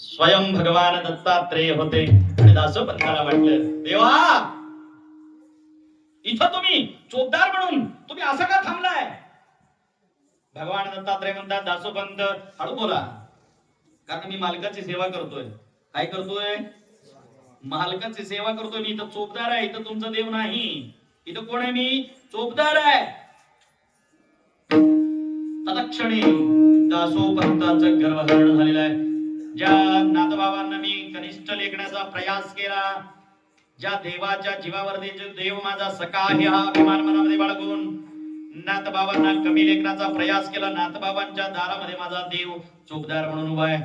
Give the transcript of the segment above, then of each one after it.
स्वयं भगवान दत्तात्रेय होते आणि दासोपंताला वाटलं, देवा इथं तुम्ही चोपदार म्हणून तुम्ही असं का थांबलाय? भगवान दत्तात्रेय म्हणतात, दासोपंत हळू बोला, कारण मी मालकाची सेवा करतोय. काय करतोय? मालकाची सेवा करतोय. मी इथं चोपदार आहे, इथं तुमचा देव नाही. इथं कोण आहे? मी चोपदार आहे. तत्क्षणी दासोपंतांचं गर्भधारण झालेलं आहे. ज्या नाथबाबांना मी कनिष्ठ लेखण्याचा प्रयास केला, ज्या देवाच्या जीवावर देव माझा सखा आहे हा अभिमान मनामध्ये बाळगून नाथबाबांना कमी लेखनाचा प्रयास केला, नाथबाबांच्या दारामध्ये माझा देव चोपदार म्हणून उभा आहे.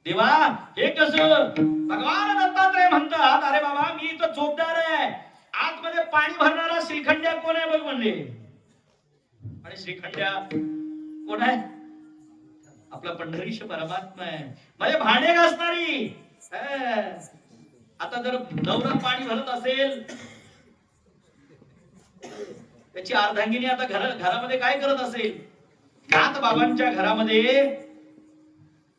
देवा हे कसं? भगवान दत्तात्रय म्हणतात, अरे बाबा मी इथं चोपदार आहे, आतमध्ये पाणी भरणारा श्रीखंड्या कोण आहे बघ म्हणले. आणि श्रीखंड्या कोण आहे? आपला पंढरीश परमात्मा आहे, माझे भांडे घासणारी. आता जर नवरा पाणी भरत असेल, त्याची अर्धांगिनी आता घरामध्ये काय करत असेल? नाथ बाबांच्या घरामध्ये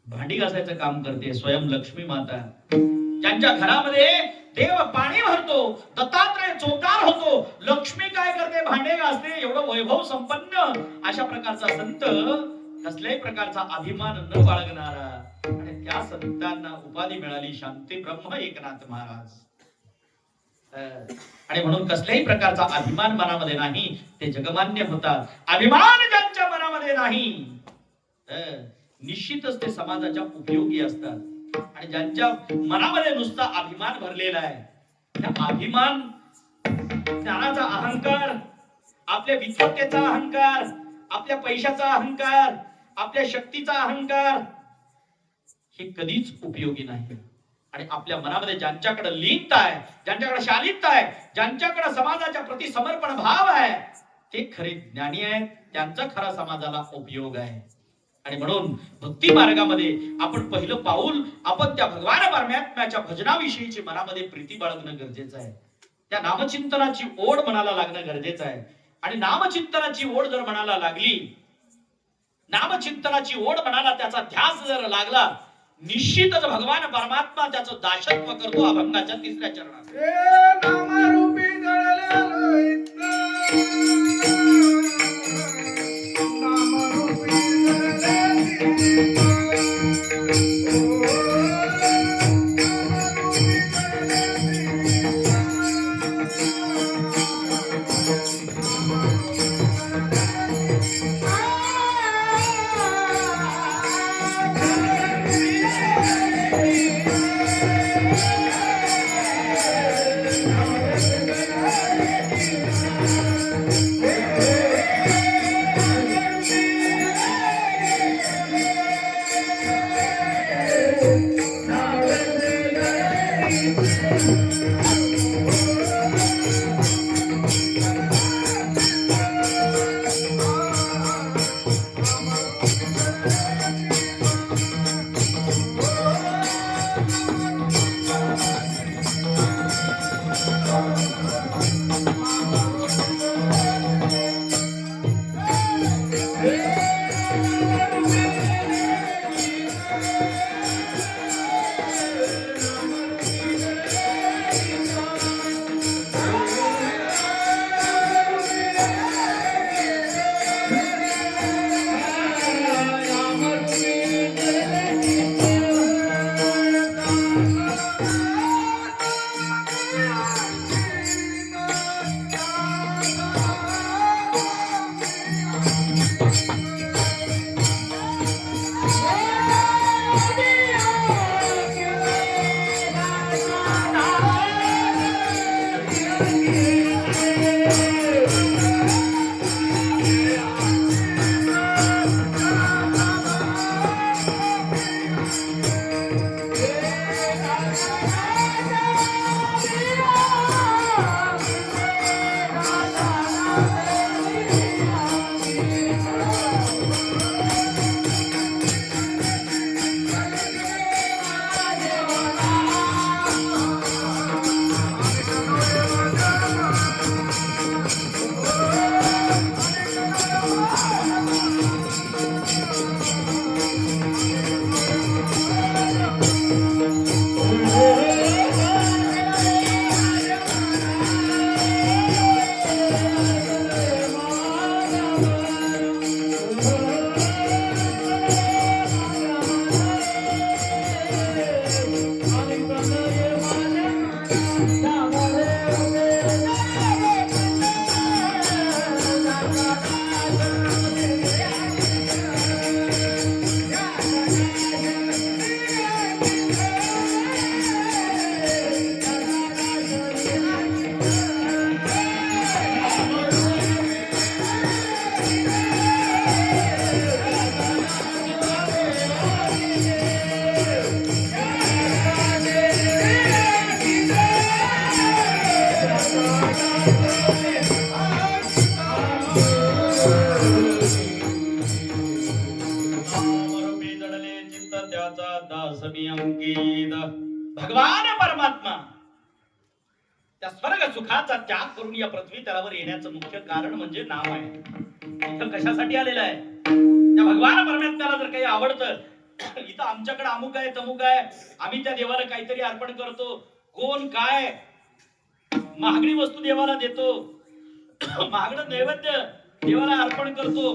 भांडी घासायचं काम करते स्वयं लक्ष्मी माता. ज्यांच्या घरामध्ये देव पाणी भरतो, दत्तात्रय चोपदार होतो, लक्ष्मी काय करते? भांडे घासते. एवढं वैभव संपन्न अशा प्रकारचा संत, कसल्याही प्रकारचा अभिमान न बाळगणारा, आणि त्या संतांना उपाधी मिळाली शांती ब्रह्म एकनाथ महाराज. आणि म्हणून कसल्याही प्रकारचा अभिमान मनामध्ये नाही, ते जगमान्य होतात. अभिमान ज्यांच्या मनामध्ये नाही निश्चितच ते समाजाच्या उपयोगी असतात. आणि ज्यांच्या मनामध्ये नुसता अभिमान भरलेला आहे, त्या अभिमान, ज्ञानाचा अहंकार, आपल्या विद्वत्तेचा अहंकार, आपल्या पैशाचा अहंकार, आपल्या शक्तीचा अहंकार, हे कधीच उपयोगी नाही. आणि आपल्या मनामध्ये ज्यांच्याकडे लीनता आहे, ज्यांच्याकडे शालीनता आहे, ज्यांच्याकडे समाजाच्या प्रति समर्पण भाव आहे, ते खरे ज्ञानी आहेत, त्यांचा खरा समाजाला उपयोग आहे. आणि म्हणून भक्ती मार्गामध्ये आपण पहिलं पाऊल आपण त्या भगवान परमात्म्याच्या भजनाविषयीची मनामध्ये प्रीती बाळगणं गरजेचं आहे. त्या नामचिंतनाची ओढ मनाला लागणं गरजेचं आहे. आणि नामचिंतनाची ओढ जर मनाला लागली, नामचिंतनाची ओढ मनाला त्याचा ध्यास जर लागला, निश्चितच भगवान परमात्मा त्याचं दासत्व करतो. अभंगाच्या 3ऱ्या चरणात दास मी अंकित. भगवान परमात्मा त्या स्वर्ग सुखाचा त्याग करून या पृथ्वी तलावर येण्याचं मुख्य कारण म्हणजे नाम आहे. इथं कशासाठी आलेलं आहे? त्या भगवान परमात्म्याला जर काही आवडतं, इथं आमच्याकडे अमुक आहे तमुक आहे, आम्ही त्या देवाला काहीतरी अर्पण करतो, कोण काय महागडी वस्तू देवाला देतो, महागडं नैवेद्य देवाला अर्पण करतो,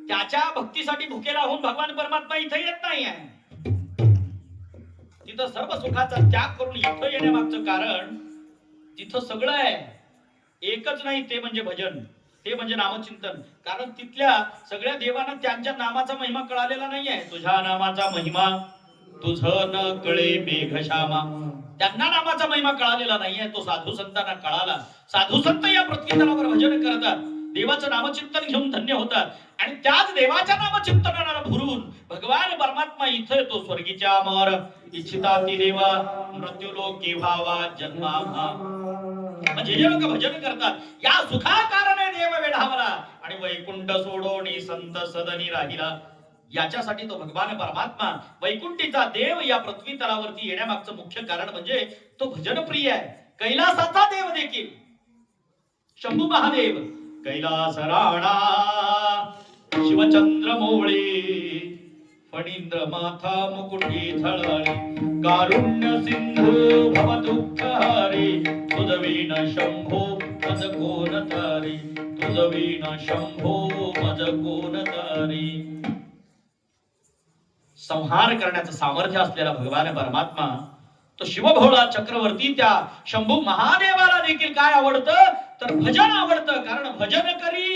त्याच्या भक्तीसाठी भुकेला होऊन भगवान परमात्मा इथं येत नाही आहे. तिथं सर्व सुखाचा त्याग करून इथं येण्यामागचं कारण तिथं सगळं आहे. एकच नाही, ते म्हणजे भजन, ते म्हणजे नामचिंतन. कारण तिथल्या सगळ्या देवांना त्यांच्या नामाचा महिमा कळालेला नाहीये. तुझ्या नामाचा महिमा तुझं न कळे मेघश्यामा. त्यांना नामाचा महिमा कळालेला नाहीये, तो साधू संतांना कळाला. साधू संत या पृथ्वी तलावर भजन करतात, देवाचं नामचिंतन घेऊन धन्य होतात. आणि त्याच देवाच्या नामचिंतनाला भरून भगवान परमात्मा इथं येतो. स्वर्गीच्या अमर इच्छिता ती देवा मृत्यू लोकी भावा जन्मा. म्हणजे जे लोक भजन करतात या सुखा कारणे देव वेढावला आणि वैकुंठ सोडोनी संत सदनी राहिला. याच्यासाठी तो भगवान परमात्मा वैकुंठीचा देव या पृथ्वी तलावरती येण्यामागचं मुख्य कारण म्हणजे तो भजन प्रिय आहे. कैलासाचा देव देखील शंभू महादेव कैलास राणा शिवचंद्र मोळी फणींद्र माथा मुकुटी झळाळी कारुण्य सिंधू भव दुःख हरी तुझवीन शंभो मज कोण तारी तुझवीन शंभो मज कोण तारी. संहार करण्याचं सामर्थ्य असलेला भगवान परमात्मा तो शिवभोळा चक्रवर्ती त्या शंभू महादेवाला देखील काय आवडतं तर भजन आवडतं. कारण भजन करी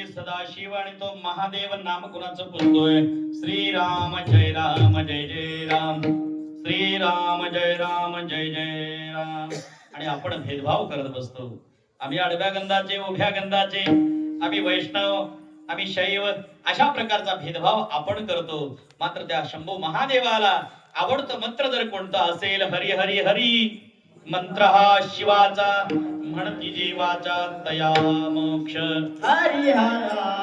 सदाशिव. आणि तो महादेव नाम कुणाचं बोलतोय? श्रीराम जय राम जय जय राम श्रीराम जय राम जय जय राम. आणि आपण भेदभाव करत बसतो. आम्ही आडव्या गंधाचे उभ्या गंधाचे, आम्ही वैष्णव आम्ही शैव, अशा प्रकारचा भेदभाव आपण करतो. मात्र त्या शंभू महादेवाला आवडतं मंत्र जर कोणता असेल हरी हरी हरी मंत्र हा शिवाचा म्हणती जीवाचा तया मोक्ष. हरी हरा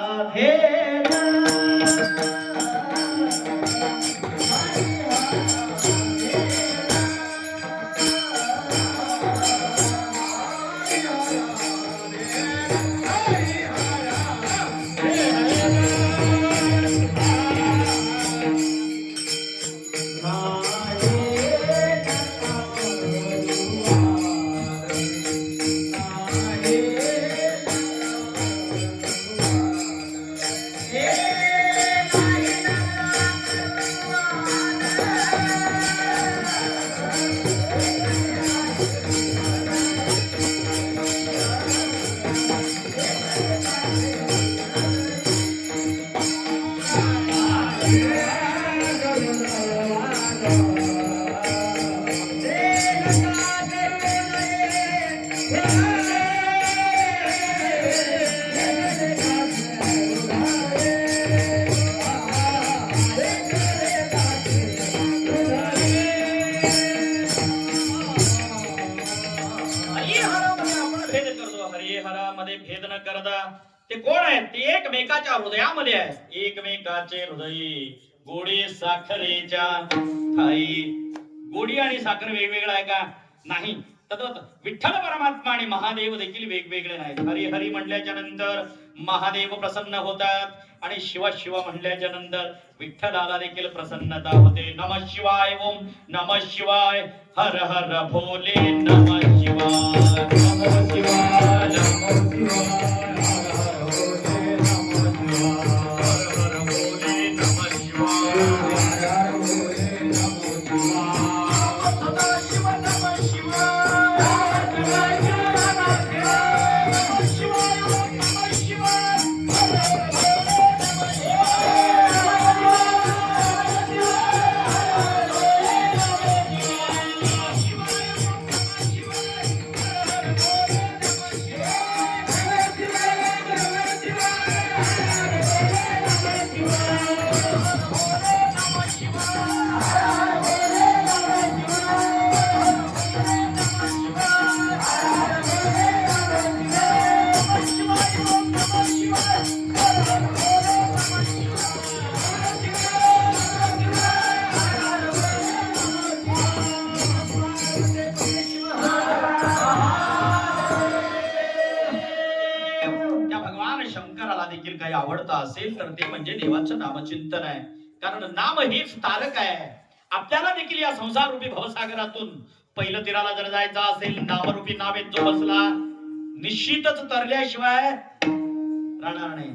करता ते कोण आहेत? ते एकमेकाच्या हृदयामध्ये आहे. एकमेकाचे हृदय गोडी साखरेच्या ठाई. गोडी आणि साखर वेगवेगळं आहे का? नाही. तद्वत विठ्ठल परमात्मा आणि महादेव देखील वेगवेगळे नाहीत. हरी हरी म्हटल्याच्या नंतर महादेव प्रसन्न होतात आणि शिव शिव म्हटल्याच्या नंतर विठ्ठलाला देखील प्रसन्नता होते. नमः शिवाय, ओम नमः शिवाय, हर हर भोले नमः शिवाय, नमः शिवाय, नमः शिवाय. आवडतं असेल तर ते म्हणजे देवाचं नामचिंतन आहे. कारण नाम हेच तारक आहे. आपल्याला देखील या संसार रूपी भवसागरातून पहिलं तीराला जर जायचं असेल, नामरूपी नावेत जो बसला निश्चितच तरल्याशिवाय राहणार नाही.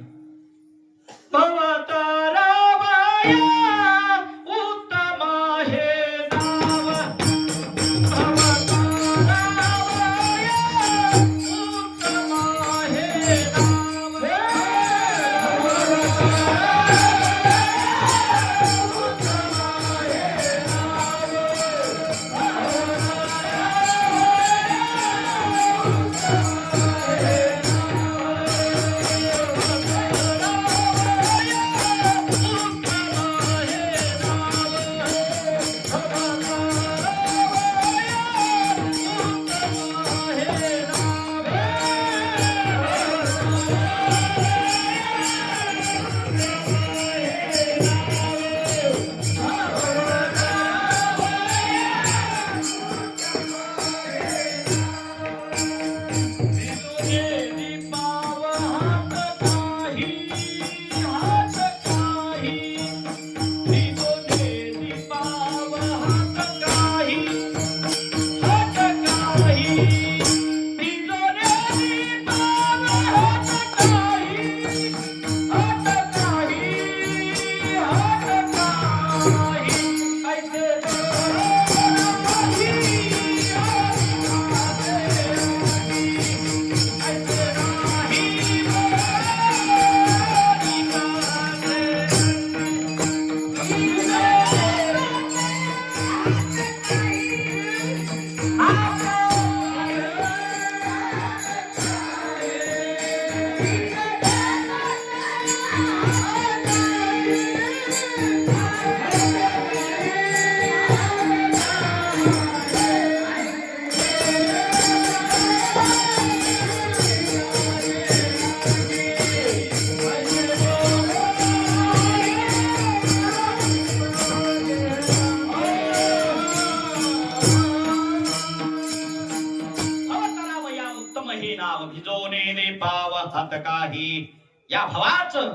या भवाचं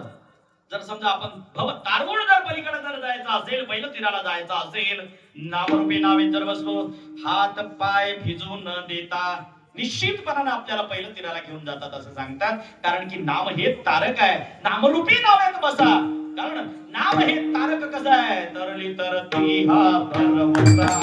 जर समजा आपण भव तारवूळ जर पलीकडे जर जायचं असेल, पहिलं तीराला जायचं असेल, नामरूपी नावे जर बसलो, हात पाय भिजू न देता निश्चितपणाने आपल्याला पहिलं तीराला घेऊन जातात असं सांगतात. कारण की नाम हे तारक आहे. नामरूपी नावात बसा. कारण नाम हे तारक कसं आहे? तरली तर ती हा परवता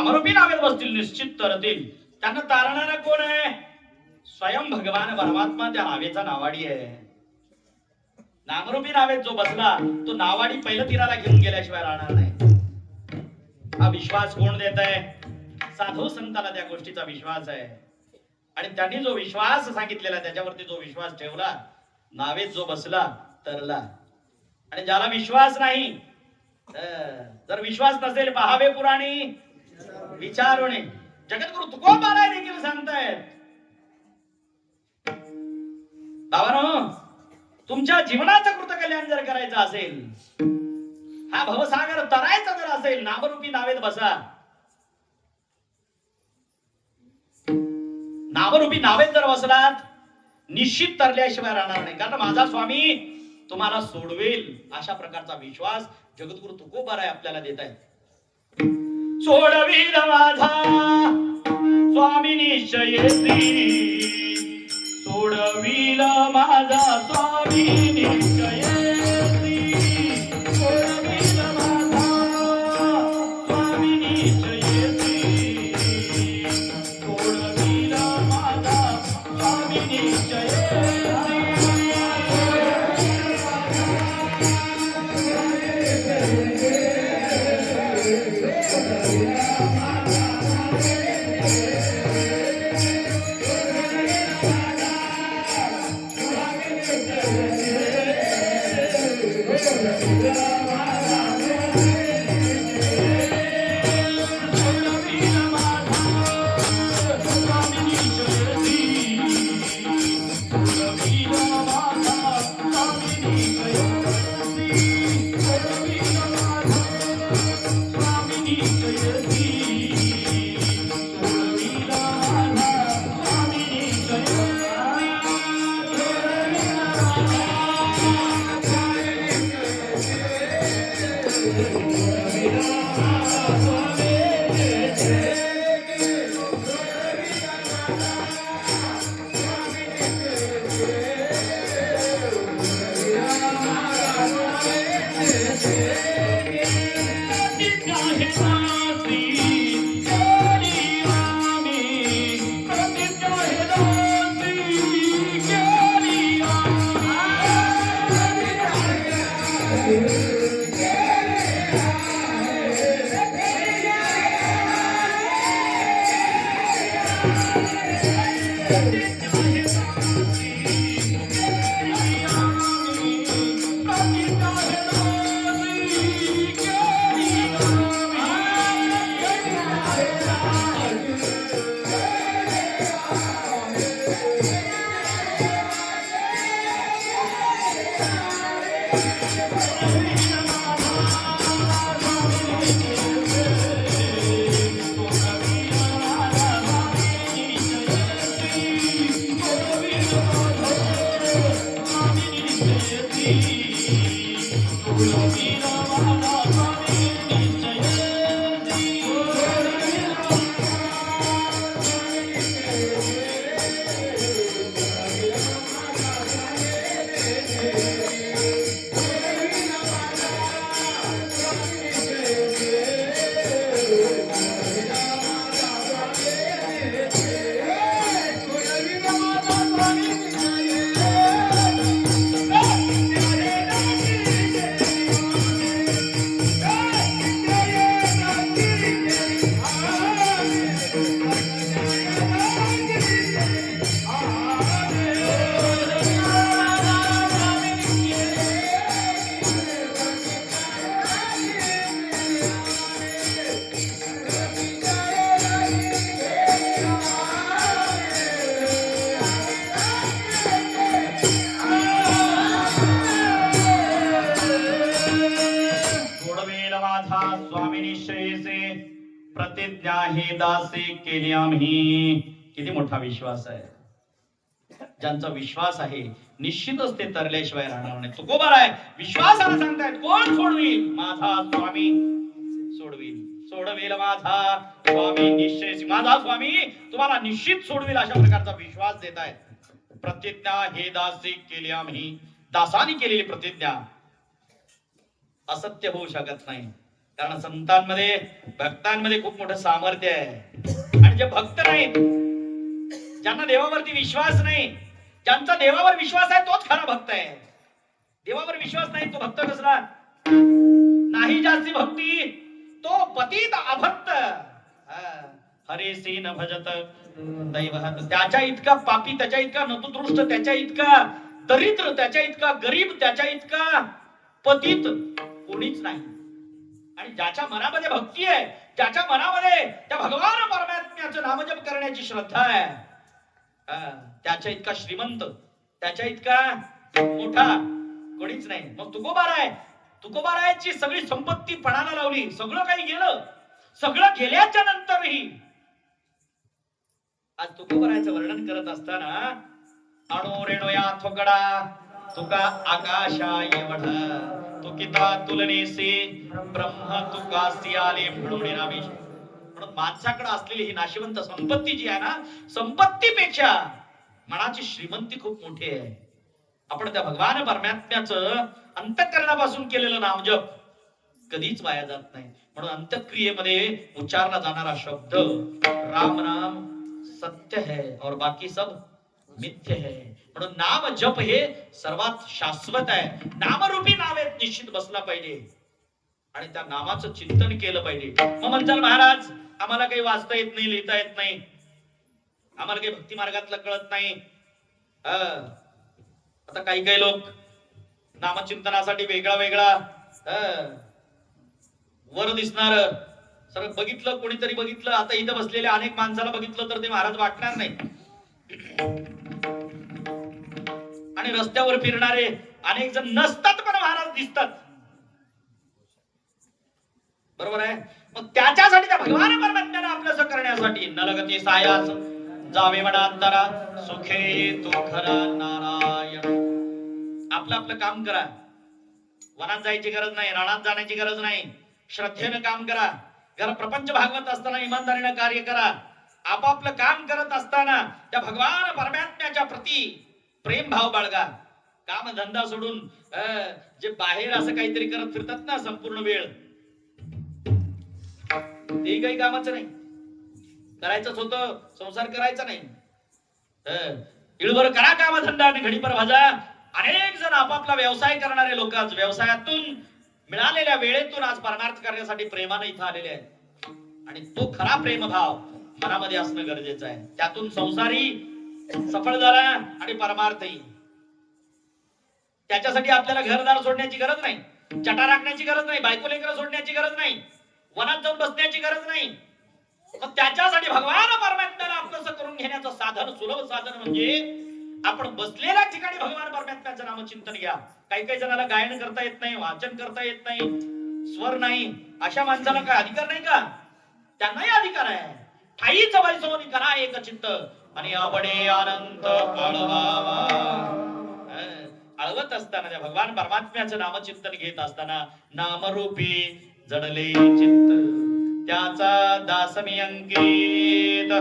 नामरूपी नावेत बसतील निश्चित तरतील. त्यांना तारणारा कोण आहे? स्वयं भगवान परमात्मा त्या नावेचा नावाडी आहे. नामरूपी नावेत जो बसला तो नावाडी पहिलं तीराला घेऊन गेल्याशिवाय राहणार नाही. हा विश्वास कोण देत आहे? साधू संताला त्या गोष्टीचा विश्वास आहे. आणि त्यांनी जो विश्वास सांगितलेला त्याच्यावरती जो विश्वास ठेवला, नावेत जो बसला तरला. आणि ज्याला विश्वास नाही, जर विश्वास नसेल पहावे पुराणी विचारुणे. जगद्गुरु तुकोबाराय देखील सांगतायत, बाबांनो, तुमच्या जीवनाचं कृतकल्याण जर करायचं असेल, हा भवसागर तरायचा जर असेल, नामरूपी नावेत बसा. नामरूपी नावेत जर बसलात निश्चित तरल्याशिवाय राहणार नाही. कारण माझा स्वामी तुम्हाला सोडवेल अशा प्रकारचा विश्वास जगद्गुरु तुकोबाराय आपल्याला देत आहे. सोडवील माझा स्वामी निश्चयेसी, सोडवील माझा स्वामी निश्चयेसी, सोडवील माझा स्वामी निश्चयेसी, सोडवील माझा स्वामी निश्चयेसी. प्रतिज्ञा हे दासे केली आम्ही. किती मोठा विश्वास आहे. ज्यांचा विश्वास आहे निश्चितच ते तरल्याशिवाय राहणार नाही. तुकोबाराय विश्वासाला सांगतायत, कोण सोडवील? माझा स्वामी सोडवील. सोडवेल माझा स्वामी निश्चय. माझा स्वामी तुम्हाला निश्चित सोडवेल अशा प्रकारचा विश्वास देत आहेत. प्रतिज्ञा हे दासे केली आम्ही. दासानी केलेली प्रतिज्ञा असत्य होऊ शकत नाही. कारण संतांमध्ये भक्तांमध्ये खूप मोठं सामर्थ्य आहे. आणि जे भक्त नाहीत, ज्यांना देवावरती विश्वास नाही, ज्यांचा देवावर विश्वास आहे तोच खरा भक्त आहे. देवावर विश्वास नाही तो भक्त कसला? नाही ज्याची भक्ती तो पतित अभक्त. हरेसी न भजत दैवहत. त्याच्या इतका पापी, त्याच्या इतका नतुदृष्ट, त्याच्या इतका दरिद्र, त्याच्या इतका गरीब, त्याच्या इतका पतित कोणीच नाही. आणि ज्याच्या मनामध्ये भक्ती आहे, ज्याच्या मनामध्ये त्या भगवान परमात्म्याचं नामजप करण्याची श्रद्धा आहे, त्याच्या इतका श्रीमंत, त्याच्या इतका मोठा कोणीच नाही. मग तुकोबारायची सगळी संपत्ती पणाला लावली, सगळं काही गेलं, सगळं गेल्याच्या नंतरही आज तुकोबारायचं वर्णन करत असताना अणो रेणोया थोकडा तुका आकाशा एवढा तुकिता तुलनेसे ब्रह्म तुकासी आले म्हणून नामी. म्हणून माणसाकडे असलेली ही नाशिवंत संपत्ती जी आहे ना, संपत्तीपेक्षा मनाची श्रीमंती खूप मोठी आहे. आपण त्या भगवान परमात्म्याचं अंतःकरणापासून केलेलं नामजप कधीच वाया जात नाही. म्हणून अंतःक्रियेमध्ये उच्चारला जाणारा शब्द राम नाम सत्य है और बाकी सब मिथ्य है. म्हणून नाम जप हे सर्वात शाश्वत आहे. नामरूपी नावे निश्चित बसला पाहिजे आणि त्या नामाचं चिंतन केलं पाहिजे. मग म्हणताल महाराज आम्हाला काही वाचता येत नाही, लिहिता येत नाही, आम्हाला काही भक्ती मार्गातलं कळत नाही. आता काही लोक नामचिंतनासाठी वेगळा वर दिसणार सर बघितलं, कोणीतरी बघितलं, आता इथं बसलेल्या अनेक माणसाला बघितलं तर ते महाराज वाटणार नाही. आणि रस्त्यावर फिरणारे अनेक जण नसतात पण महाराज दिसतात. बरोबर आहे. मग त्याच्यासाठी त्या भगवान परमात्म्याला आपलंसं करण्यासाठी नलगती सायास जावे मनांतरा सुखे तो खरा नारायण. आपलं काम करा. वनात जायची गरज नाही, रानात जाण्याची गरज नाही. श्रद्धेनं काम करा. घर प्रपंच भागवत असताना इमानदारीनं कार्य करा. आपापलं काम करत असताना त्या भगवान परमात्म्याच्या प्रती प्रेम भाव बाळगा. काम धंदा सोडून जे बाहेर असं काहीतरी करत फिरतात ना संपूर्ण वेळ, ते काही कामाचं नाही. करायचंच होतं, संसार करायचा नाही. इळभर करा काम धंदा आणि घडीभर भाजा. अनेक जण आपापला व्यवसाय करणारे लोक आज व्यवसायातून मिळालेल्या वेळेतून आज परमार्थ करण्यासाठी प्रेमानं इथं आलेले आहेत. आणि तो खरा प्रेमभाव मनामध्ये असणं गरजेचं आहे. त्यातून संसारी सफळ झाला आणि परमार्थही. त्याच्यासाठी आपल्याला घरदार सोडण्याची गरज नाही, चटा राखण्याची गरज नाही, बायको लेकरं सोडण्याची गरज नाही, वनात जाऊन बसण्याची गरज नाही. मग त्याच्यासाठी भगवान परमात्म्याला आपलंसं करून घेण्याचं साधन, सुलभ साधन म्हणजे आपण बसलेल्या ठिकाणी भगवान परमात्म्याचं नामचिंतन घ्या. काही जणाला गायन करता येत नाही, वाचन करता येत नाही, स्वर नाही, अशा माणसाला काय अधिकार नाही का? त्यांनाही अधिकार आहे. ठाईच वैसोनी करा एक चित्त आणि आवडे अनंत आळवावा. आळवत असताना त्या भगवान परमात्म्याचं नामचिंतन घेत असताना नामरूपी जडले चित्त त्याचा दासमी अंकित.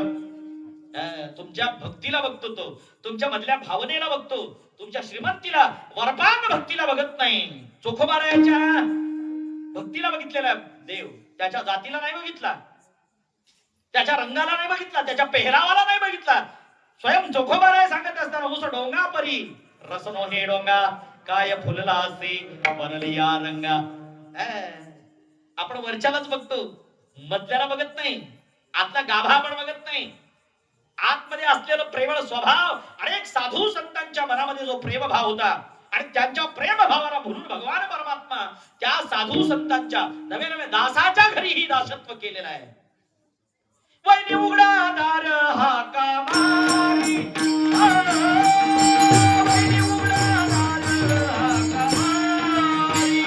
तुमच्या भक्तीला बघतो तो, तुमच्या मधल्या भावनेला बघतो, तुमच्या श्रीमंतीला वरपान भक्तीला बघत नाही. चोखोबारायच्या भक्तीला बघितलेला देव त्याच्या जातीला नाही बघितला, त्याच्या रंगाला नाही बघितला, त्याच्या पेहरावाला नाही बघितला. स्वयं चोखोबाराय सांगत असताना उस डोंगा परी रसनो हे डोंगा काय फुलला असे बनलिया रंगा. आपण वरच्यालाच बघतो, मधल्याला बघत नाही, आतला गाभा आपण बघत नाही. आतमध्ये असलेला प्रेमळ स्वभाव, अनेक साधू संतांच्या मनामध्ये जो प्रेमभाव होता आणि त्यांच्या प्रेमभावाला भरून भगवान परमात्मा त्या साधू संतांच्या नवे नवे दासाच्या घरीही दासत्व केलेलं आहे. वैनी उघडा दार हा कामारी, वैनी उघडा दार हा कामारी,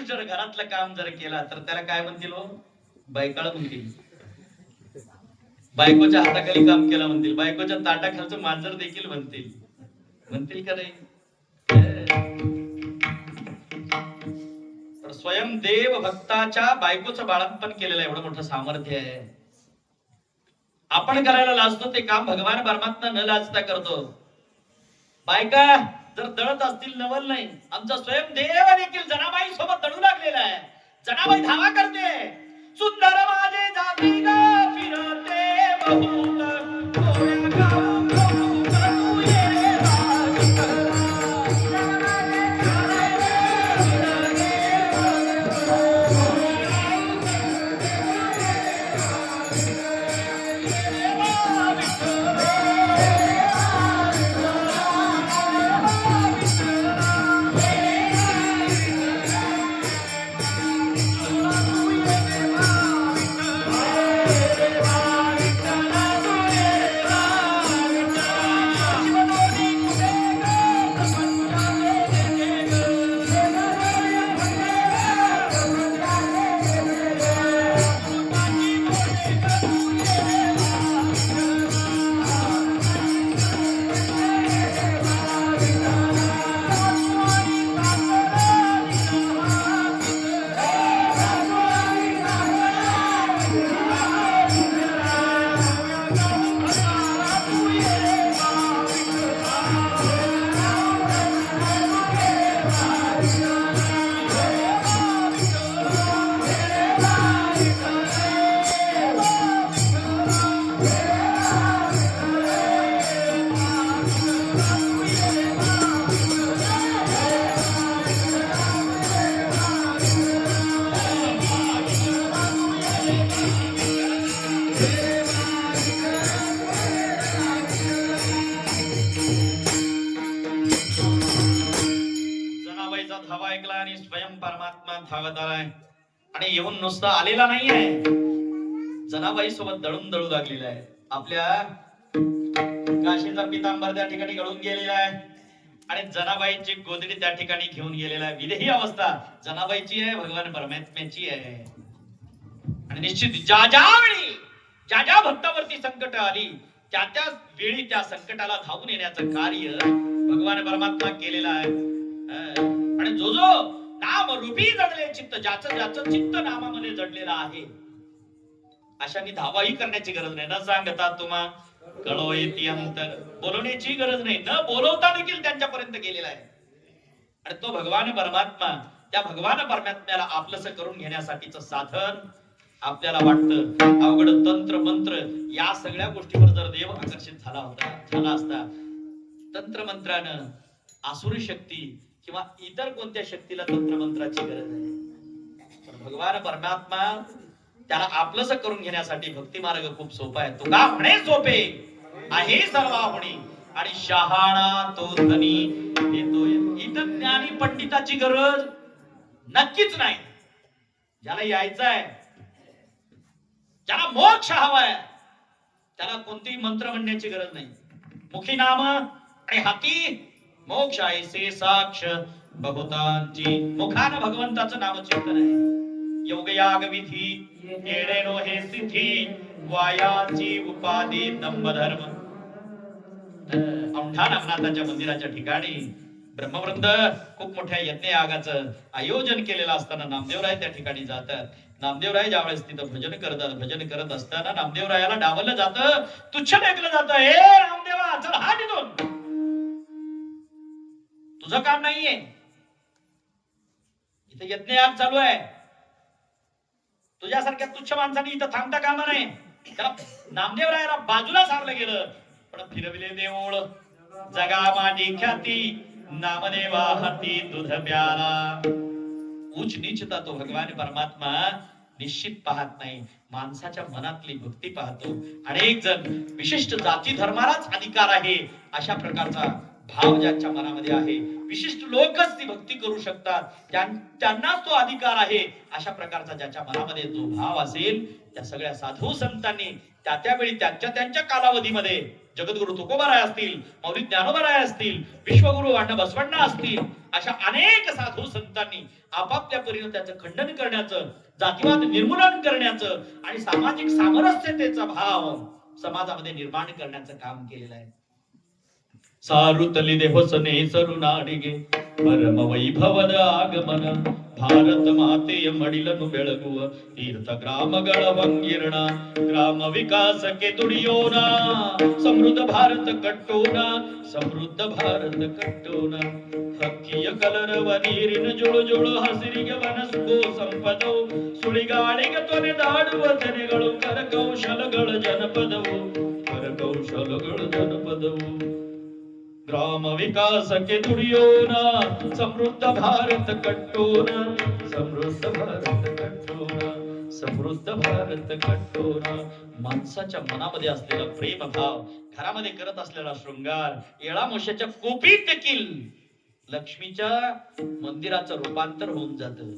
पुरुष जर घरातलं काम जर केला तर त्याला काय म्हणतील हो? बायकाळ म्हणतील. बायकोच्या हाताखाली काम केलं म्हणतील, बायकोच्या ताटाखालचं मांजर देखील म्हणतील. म्हणतील का नाही? तर स्वयं देव भक्ताच्या बायकोचं बाळंतपण केलेलं एवढं मोठं सामर्थ्य आहे. आपण करायला लाजतो ते काम भगवान परमात्मा न लाजता करतो. बायका जर दळत असतील नवल नाही, आमचा स्वयं देव देखील जनाबाई सोबत दळू लागलेला आहे. जनाबाई धावा करते, सुंदर माझे जाती ग फिरते बहुत गोव्या गाव करू ये धावत आलाय आणि येऊन नुसता आलेला नाहीये, जनाबाई सोबत दळून दळू लागलेला आहे. आपल्या काशीचा पितांबर त्या ठिकाणी गळून गेलेला आहे आणि जनाबाईंची गोदडी त्या ठिकाणी घेऊन गेलेला आहे. विदेही अवस्था जनाबाईची आहे, भगवान परमात्म्याची आहे. आणि निश्चित ज्या ज्या भक्तावरती संकट आली त्या त्या वेळी त्या संकटाला धावून येण्याचं कार्य भगवान परमात्मा केलेलं आहे. आणि जो नाम रूपी जडले चित्त, ज्याचं चित्त नामामध्ये जडलेलं आहे, अशाने धावाही करण्याची गरज नाही. न सांगता तुम्हा कळो येती अंतर, बोलवण्याची गरज नाही, न बोलवता देखील त्यांच्यापर्यंत गेलेला आहे. आणि तो भगवान परमात्मा, त्या भगवान परमात्म्याला आपलंस करून घेण्यासाठीचं साधन आपल्याला वाटतं अवघड तंत्र मंत्र या सगळ्या गोष्टीवर जर देव आकर्षित झाला असता, तंत्र मंत्रानं आसुरी शक्ती किंवा इतर कोणत्या शक्तीला तंत्रमंत्राची गरज आहे. पण भगवान परमात्मा त्याला आपलंस करून घेण्यासाठी भक्ती मार्ग खूप सोपा आहे. तो का म्हणे सोपे आहे सर्वाहुणी आणि शहाणा तो धनी देतो. इथं ज्ञानी पंडिताची गरज नक्कीच नाही. ज्याला यायचं आहे, ज्याला मोक्ष हवाय, त्याला कोणतीही मंत्र म्हणण्याची गरज नाही. मुखी नाम आणि हाती मोक्ष ऐसे साक्ष बहुतांची. मुखानं भगवंताचं नामचिंतन आहे. योग याग विधी येडेनो हे सिद्धी, वायाची उपाधी दंभ धर्म. औंढा नागनाथाच्या मंदिराच्या ठिकाणी ब्रह्मवृंद खूप मोठ्या यज्ञ यागाचं आयोजन केलेलं असताना नामदेवराय त्या ठिकाणी जातात. नामदेवराय ज्यावेळेस तिथं भजन करत असताना नामदेवरायाला डावललं जातं, तुच्छ लेखलं जातं. हे नामदेवा, चल हा तिथून, तुझं काम नाहीये, इथे यज्ञ याग चालू आहे. तुझ्यासारख्या तुच्छ माणसाने इथं थांबता कामा नाही. त्याला नामदेवरायाला बाजूला सारलं गेलं. पण फिरविले देऊळ जगा माझी ख्याती, नामदेवा हाती दूध प्याला. उच्च नीचता तो भगवान परमात्मा निश्चित पाहत नाही, माणसाच्या मनातली भक्ती पाहतो. अनेक जण विशिष्ट जाती धर्मालाच अधिकार आहे अशा प्रकारचा भाव ज्यांच्या मनामध्ये आहे, विशिष्ट लोकच ती भक्ती करू शकतात, त्यांनाच तो अधिकार आहे अशा प्रकारचा ज्याच्या मनामध्ये जो भाव असेल, त्या सगळ्या साधू संतांनी त्या त्यावेळी त्यांच्या कालावधीमध्ये जगद्गुरु तुकोबाराय असतील, मौली ज्ञानोबाराय असतील, विश्वगुरु वाटा बसवण्णा असतील, अशा अनेक साधू संतांनी आपापल्या परीने त्याचं खंडन करण्याचं, जातीवाद निर्मूलन करण्याचं आणि सामाजिक सामरस्यतेचा भाव समाजामध्ये निर्माण करण्याचं काम केलेलं आहे. सारुतली देवसने सरुनाडिगे परम वैभवದ ಆಗಮನ ಭಾರತ ಮಾತೆಯ ಮಡಿಲನ್ನು ಬೆಳಗುವ ತೀರ್ಥ ಗ್ರಾಮಗಳ ವಂಗಿರಣ ಗ್ರಾಮ ವಿಕಾಸಕ್ಕೆ ದುಡಿಯೋಣ ಸಮೃದ್ಧ ಭಾರತ ಕಟ್ಟೋಣ ಸಮೃದ್ಧ ಭಾರತ ಕಟ್ಟೋಣ ಹಕ್ಕಿಯ ಕಲರವ ನೀರಿನ ಜುಳು ಜುಳು ಹಸಿರಿಗೆ ವನಸ್ಕೋ ಸಂಪದವು ಸುಳಿಗಾಳಿಗೆ ತೊನೆದಾಡುವ ಜನಗಳು ಕರಕೌಶಲಗಳ ಜನಪದವು ಕರಕೌಶಲಗಳ ಜನಪದವು ಗ್ರಾಮ ವಿಕಾಸಕ್ಕೆ ದುಡಿಯೋಣ ಸಮೃದ್ಧ ಭಾರತ ಕಟ್ಟೋಣ ಸಮೃದ್ಧ ಭಾರತ ಕಟ್ಟೋಣ समृद्ध भारत कಟ್ಟೋಣ. माणसाच्या मनामध्ये असलेला प्रेम भाव, घरामध्ये करत असलेला शृंगार, येळामोशाच्या कोपीत देखील लक्ष्मीच्या मंदिराचं रूपांतर होऊन जातं.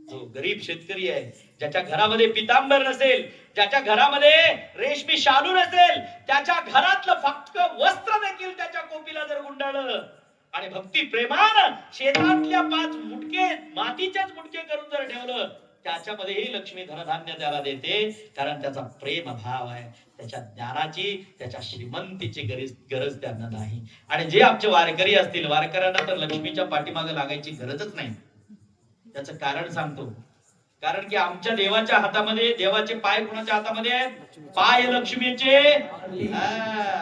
जो गरीब शेतकरी आहे, ज्याच्या घरामध्ये पितांबर नसेल, ज्याच्या घरामध्ये रेशमी शालू नसेल, त्याच्या घरातलं फक्त वस्त्र देखील त्याच्या कोपीला जर गुंडाळलं आणि भक्ती प्रेमानं शेतातल्या 5 मुटके मातीचेच मुटके करून जर ठेवलं, त्याच्यामध्येही लक्ष्मी धनधान्य त्याला देते. कारण त्याचा प्रेम भाव आहे, त्याच्या ज्ञानाची, त्याच्या श्रीमंतीची गरज त्यांना नाही. आणि जे आमचे वारकरी असतील, वारकऱ्यांना तर लक्ष्मीच्या पाठीमागे लागायची गरजच नाही. त्याचं कारण सांगतो. कारण की आमच्या देवाच्या हातामध्ये, देवाचे पाय कुणाच्या हातामध्ये आहेत? पाय लक्ष्मीचे.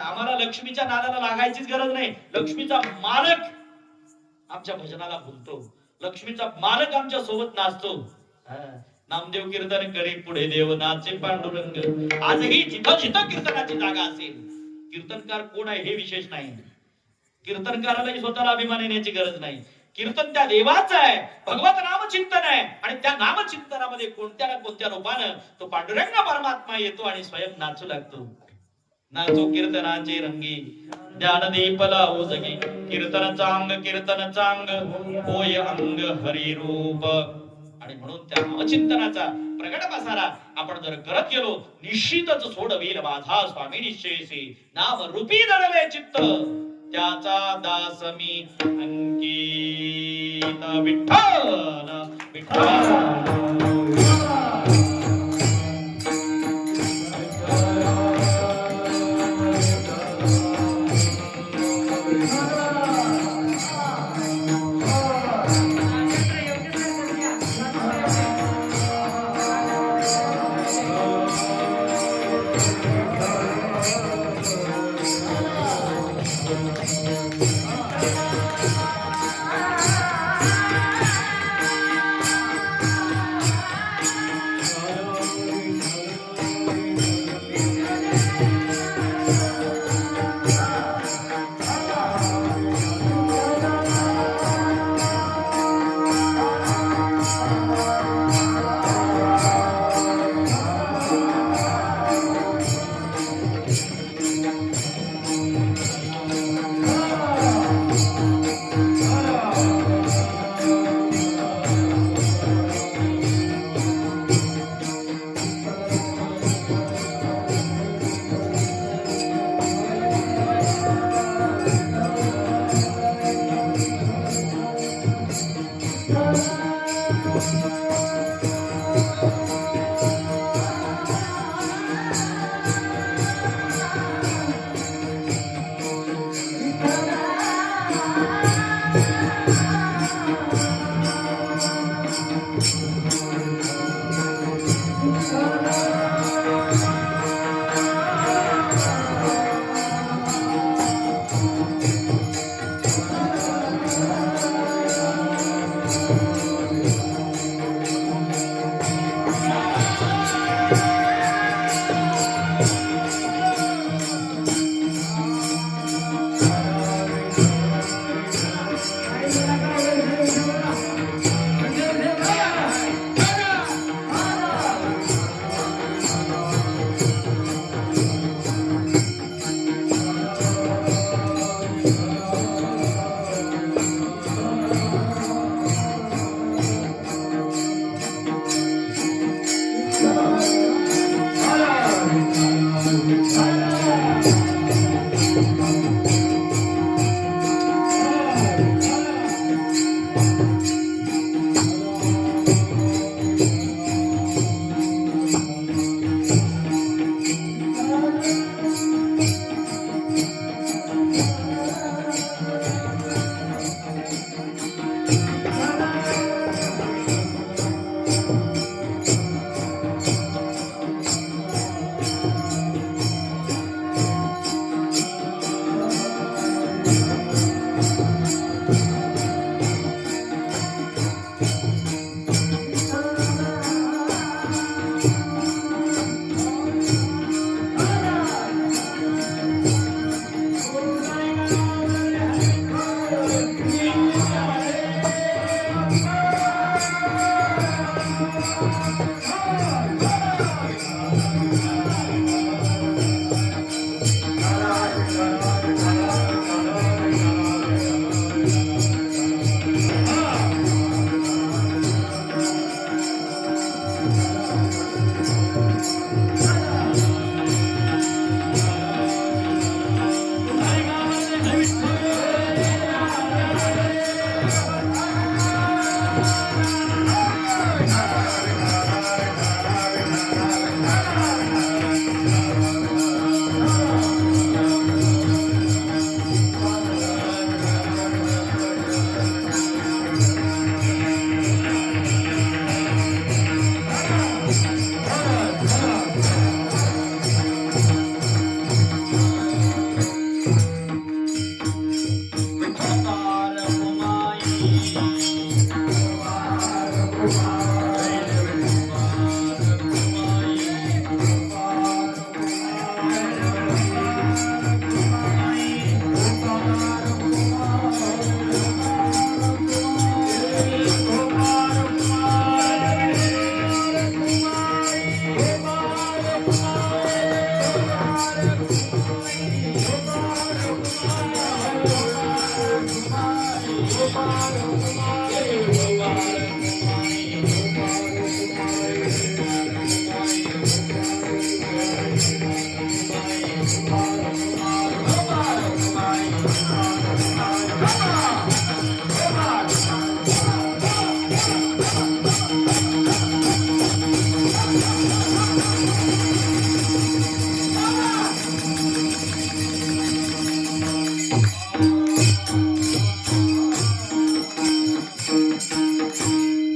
आम्हाला लक्ष्मीच्या नादाला लागायचीच गरज नाही. लक्ष्मीचा मालक आमच्या भजनाला बोलतो, लक्ष्मीचा मालक आमच्या सोबत नाचतो. नामदेव कीर्तन करे पुढे देव नाचे पांडुरंग. आजही जिथं जिथं कीर्तनाची जागा असेल, कीर्तनकार कोण आहे हे विशेष नाही. कीर्तनकारालाही स्वतःला अभिमान येण्याची गरज नाही. कीर्तन त्या देवाचं आहे, भगवत नामचिंतन आहे. आणि त्या नामचिंतनामध्ये कोणत्या ना कोणत्या रूपानं तो पांडुरंग परमात्मा येतो आणि स्वयं नाचू लागतो. नाचो कीर्तनाचे रंगी ज्ञानदीप लावो जगी. कीर्तनाचा अंग होय अंग हरी रूप. आणि म्हणून त्या नामचिंतनाचा प्रगट पसारा आपण जर करत गेलो, निश्चितच सोडवेल माझा स्वामी निश्चयसी. नाम रूपी दडले चित्त, त्याचा दास मी अंकित. विठ्ठल विठ्ठल.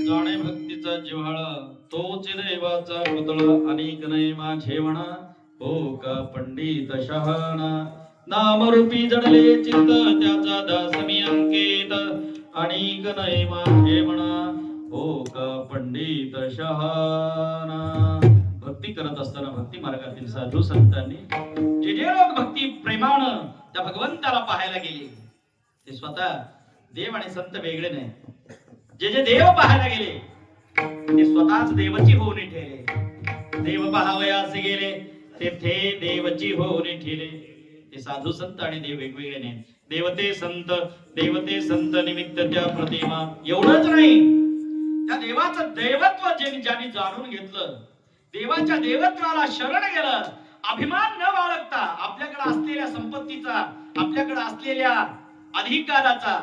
जाणे भक्तीचा जिव्हाळा तोच देवाचा पुतळा अनेक नाही माझे म्हणा हो का पंडित शहाणा नामरूपी जडले चित्त त्याचा दास मी अंकित अनेक नाही माझे म्हणा हो का पंडित शहाणा. भक्ती करत असताना भक्ती मार्गातील साधू संतांनी जे लोक भक्ती प्रेमानं त्या भगवंताला पाहायला गेले ते स्वतः देव आणि संत वेगळे नाही. जे देव पाहायला गेले ते स्वतःच देवची होऊन ठेले. देव पाहावयास गेले ते देवची होऊन ठेले. ते साधू संत आणि देव वेगवेगळे नाही. देवते संत निमित्त त्या प्रतिमा. एवढंच नाही, त्या देवाचं दैवत्व ज्यांनी जाणून घेतलं, देवाच्या देवत्वाला शरण गेलं, अभिमान न बाळगता आपल्याकडे असलेल्या संपत्तीचा, आपल्याकडे असलेल्या अधिकाराचा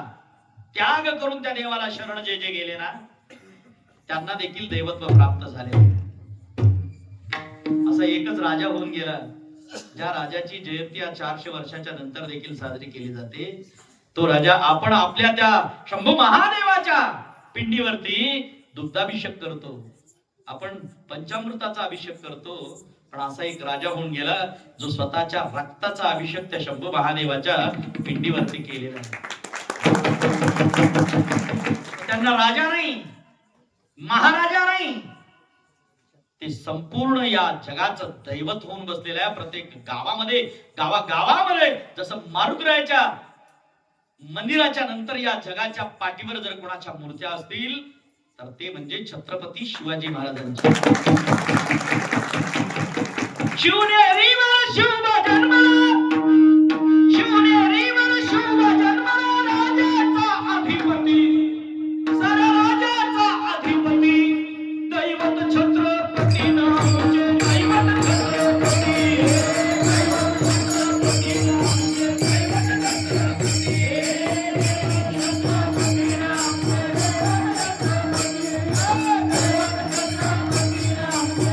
त्याग करून त्या देवाला शरण जे गेले ना, त्यांना देखील देवत्व प्राप्त झाले. असा एकच राजा होऊन गेला ज्या राजाची जयंती 400 वर्षाच्या नंतर देखील साजरी केली जाते. तो राजा आपण आपल्या त्या शंभू महादेवाच्या पिंडीवरती दुग्धाभिषेक करतो, आपण पंचामृताचा अभिषेक करतो. पण असा एक राजा होऊन गेला जो स्वतःच्या रक्ताचा अभिषेक त्या शंभू महादेवाच्या पिंडीवरती केलेला आहे. त्यांना राजा नाही, महाराजा नाही, ते संपूर्ण या जगाचं दैवत होऊन बसलेलं आहे. प्रत्येक गावामध्ये, गावागावामध्ये जसं मारुतीरायाच्या मंदिराच्या नंतर या जगाच्या पाठीवर जर कोणाच्या मूर्त्या असतील तर ते म्हणजे छत्रपती शिवाजी महाराजांचे. शिवनेरीवर शुभ जन्म, शिवनेरीवर शुभ जन्म, राजाचा अधिपती, सारा राजाचा अधिपती, दैवत छत्रपती नामचे, दैवत छत्रपती, दैवत छत्रपती नामचे, दैवत छत्रपती, छत्रपती नामचे,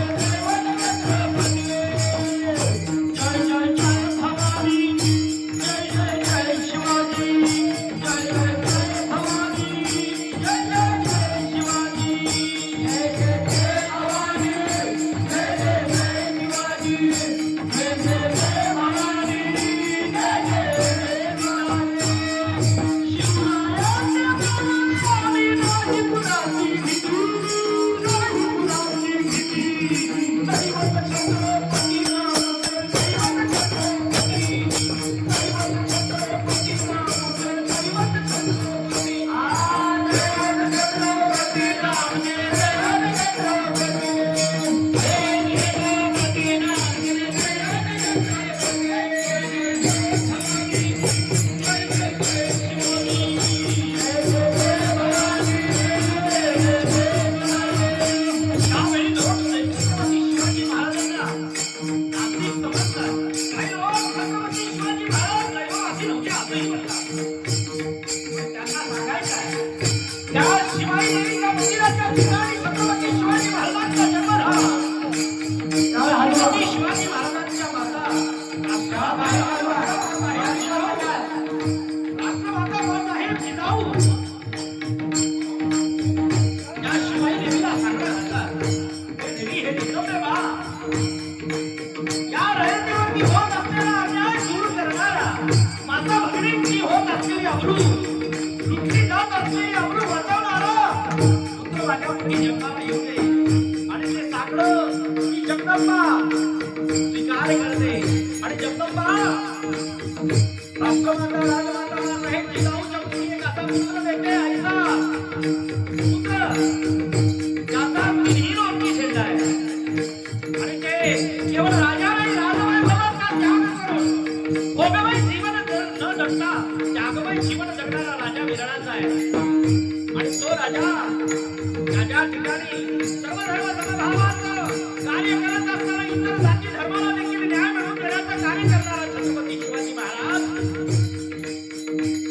त्याग सुखमय जीवन जगणारा राजा विरळाचा आहे आणि तो राजा ज्या ठिकाणी सर्व धर्म समभावाचं कार्य करत असताना इतर जाती धर्माला देखील न्याय मिळवून देण्याचं कार्य करणारा छत्रपती शिवाजी महाराज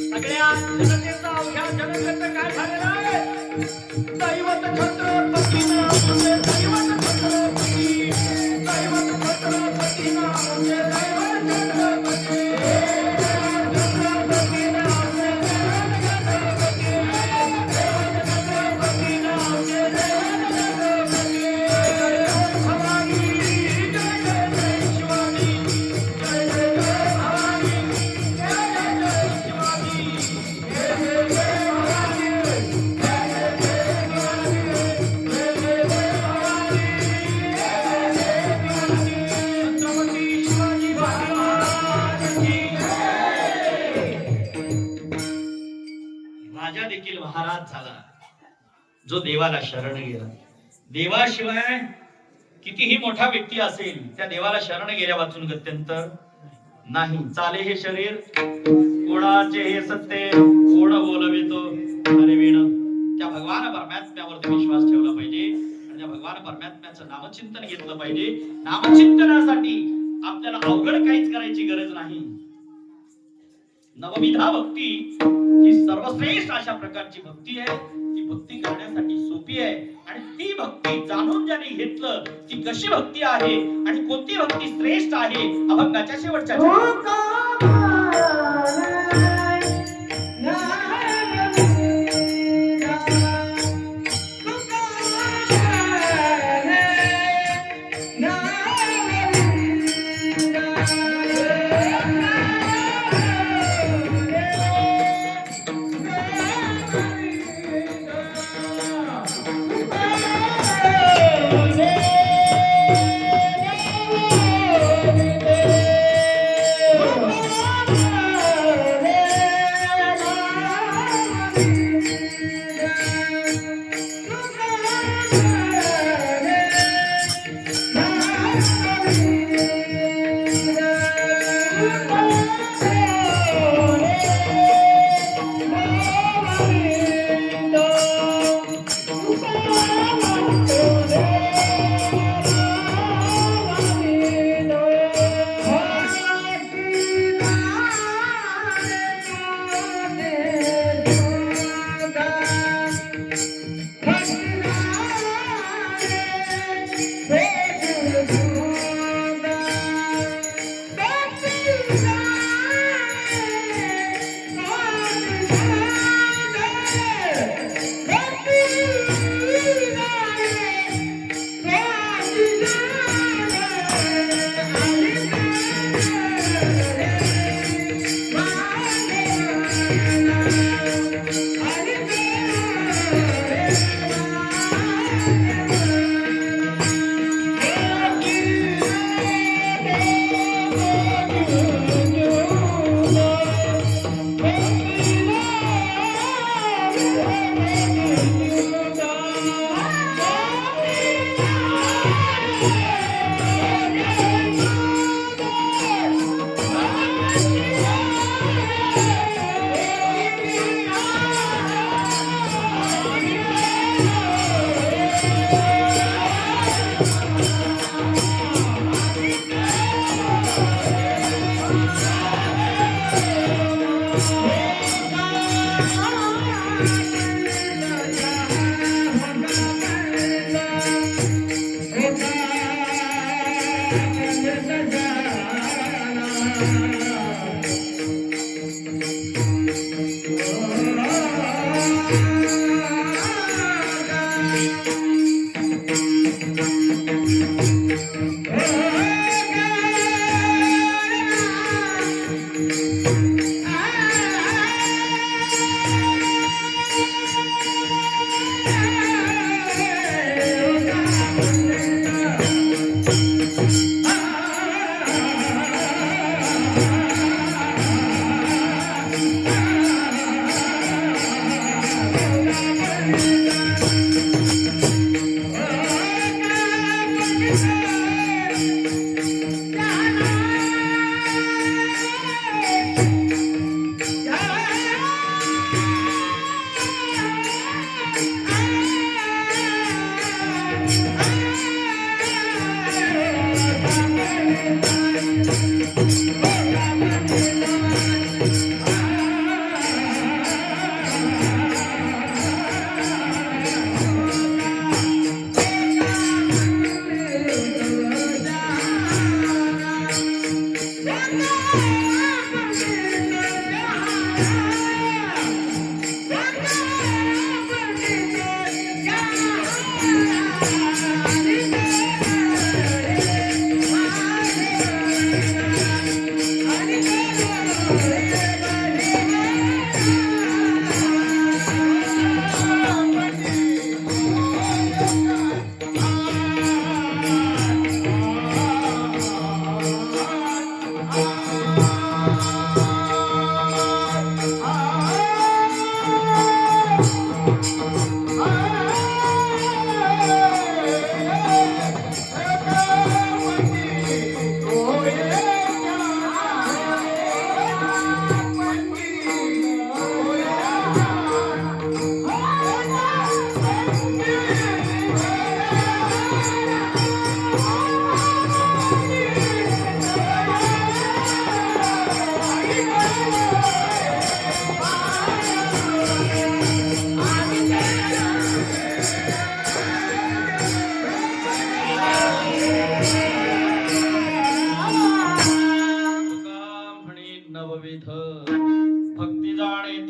सगळ्या जनतेचा अवघ्या जनतेचं काय झालेलं आहे दैवत छत्रपती नामचे दैवत छत्रपती दैवत छत्रपती नामचे दैवत छत्रपती राजा देखील महाराज झाला जो देवाला शरण गेला. देवाशिवाय कितीही मोठा व्यक्ती असेल त्या देवाला शरण गेल्या वाचून गत्यंतर नाही. चाले हे शरीर कोणाचे हे सत्य कोण बोलवितो अरे विण. त्या भगवान परमात्म्यावरती विश्वास ठेवला पाहिजे आणि त्या भगवान परमात्म्याचं नामचिंतन घेतलं पाहिजे. नामचिंतनासाठी आपल्याला अवघड काहीच करायची गरज नाही. नवविधा भक्ती ही सर्वश्रेष्ठ अशा प्रकारची भक्ती आहे. ती भक्ती करण्यासाठी सोपी आहे आणि ती भक्ती जाणून ज्याने घेतलं ती कशी भक्ती आहे आणि कोणती भक्ती श्रेष्ठ आहे अभंगाच्या शेवटच्या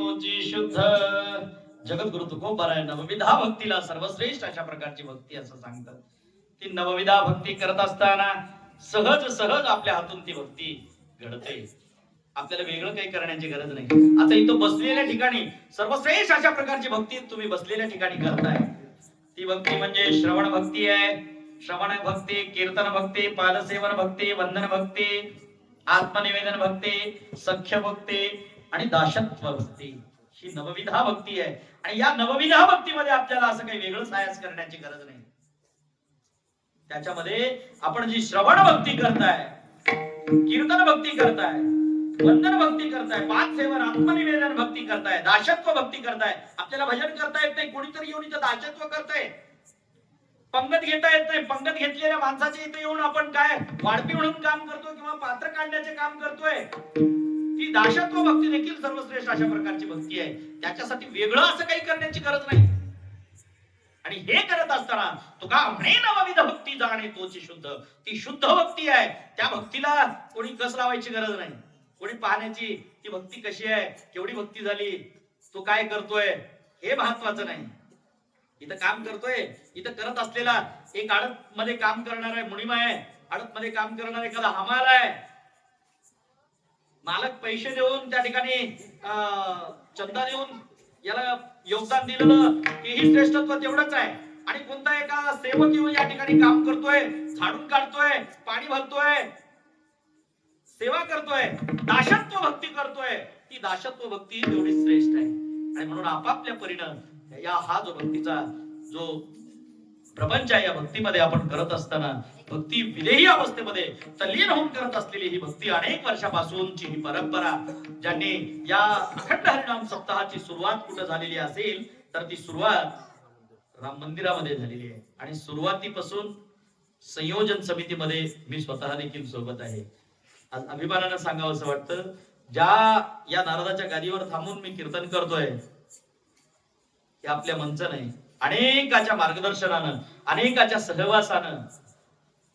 तोची शुद्ध. जगद्गुरु तुकोबार आहे नवविधा भक्तीला सर्वश्रेष्ठ अशा प्रकारची भक्ती असं सांगतात. ती नवविधा भक्ती करत असताना सहज सहज आपल्या हातून ती भक्ती घडते. आपल्याला वेगळं काही करण्याची गरज नाही. आता इथं बसलेल्या ठिकाणी सर्वश्रेष्ठ अशा प्रकारची भक्ती तुम्ही बसलेल्या ठिकाणी करताय. ती भक्ती म्हणजे श्रवण भक्ती आहे. श्रवण भक्ती, कीर्तन भक्ती, पादसेवन भक्ती, वंदन भक्ती, आत्मनिवेदन भक्ती, सख्य भक्ती आणि दासत्व भक्ती ही नवविधा भक्ती आहे. आणि या नवविधा भक्तीमध्ये आपल्याला असं काही वेगळं सायास करण्याची गरज नाही. त्याच्यामध्ये आपण जी श्रवण भक्ती करताय, कीर्तन भक्ती करताय, वंदन भक्ती करताय, पाद सेवन, आत्मनिवेदन भक्ती करताय, दासत्व भक्ती करताय. आपल्याला भजन करता येत नाही, कोणीतरी येऊन इथं दासत्व करताय. पंगत घेता येत नाही, पंगत घेतलेल्या माणसाच्या इथे येऊन आपण काय वाढपी म्हणून काम करतो किंवा पात्र काढण्याचे काम करतोय. ती दासत्व भक्ती देखील सर्वश्रेष्ठ अशा प्रकारची भक्ती आहे. त्याच्यासाठी वेगळं असं काही करण्याची गरज नाही. आणि हे करत असताना तुका म्हणे नवविध भक्ती जाणे तोची शुद्ध. ती शुद्ध भक्ती आहे. त्या भक्तीला कोणी कस लावायची गरज नाही. कोणी पाहण्याची ती भक्ती कशी आहे, केवढी भक्ती झाली, तो काय करतोय हे महत्वाचं नाही. इथं काम करतोय, इथं करत असलेला एक आडत मध्ये काम करणार आहे मुनिमा आहे, आडत मध्ये काम करणार एखादा हमाल आहे. मालक पैसे देऊन त्या ठिकाणी चंदा देऊन याला योगदान दिलेलं हेही श्रेष्ठत्व तेवढंच आहे. आणि कोणता एका सेवक येऊन या ठिकाणी काम करतोय, झाडून काढतोय, पाणी भरतोय, सेवा करतोय, दासत्व भक्ती करतोय, ती दासत्व भक्ती तेवढी श्रेष्ठ आहे. आणि म्हणून आपापल्या परीनं या हा जो भक्तीचा जो प्रपंच आहे, या भक्तीमध्ये आपण करत असताना भक्ती विदेही अवस्थेमध्ये तल्लीन होऊन करत असलेली ही भक्ती अनेक वर्षापासूनची ही परंपरा, ज्यांनी या अखंड हरिनाम सप्ताहाची सुरुवात कुठं झालेली असेल तर ती सुरुवात राम मंदिरामध्ये झालेली आहे. आणि सुरुवातीपासून संयोजन समितीमध्ये मी स्वतः देखील सोबत आहे. आज अभिमानानं सांगावं असं वाटतं, ज्या या नारदाच्या गादीवर थांबून मी कीर्तन करतोय हे आपल्या मंच नाही, अनेकाच्या मार्गदर्शनानं, अनेकाच्या सहवासानं.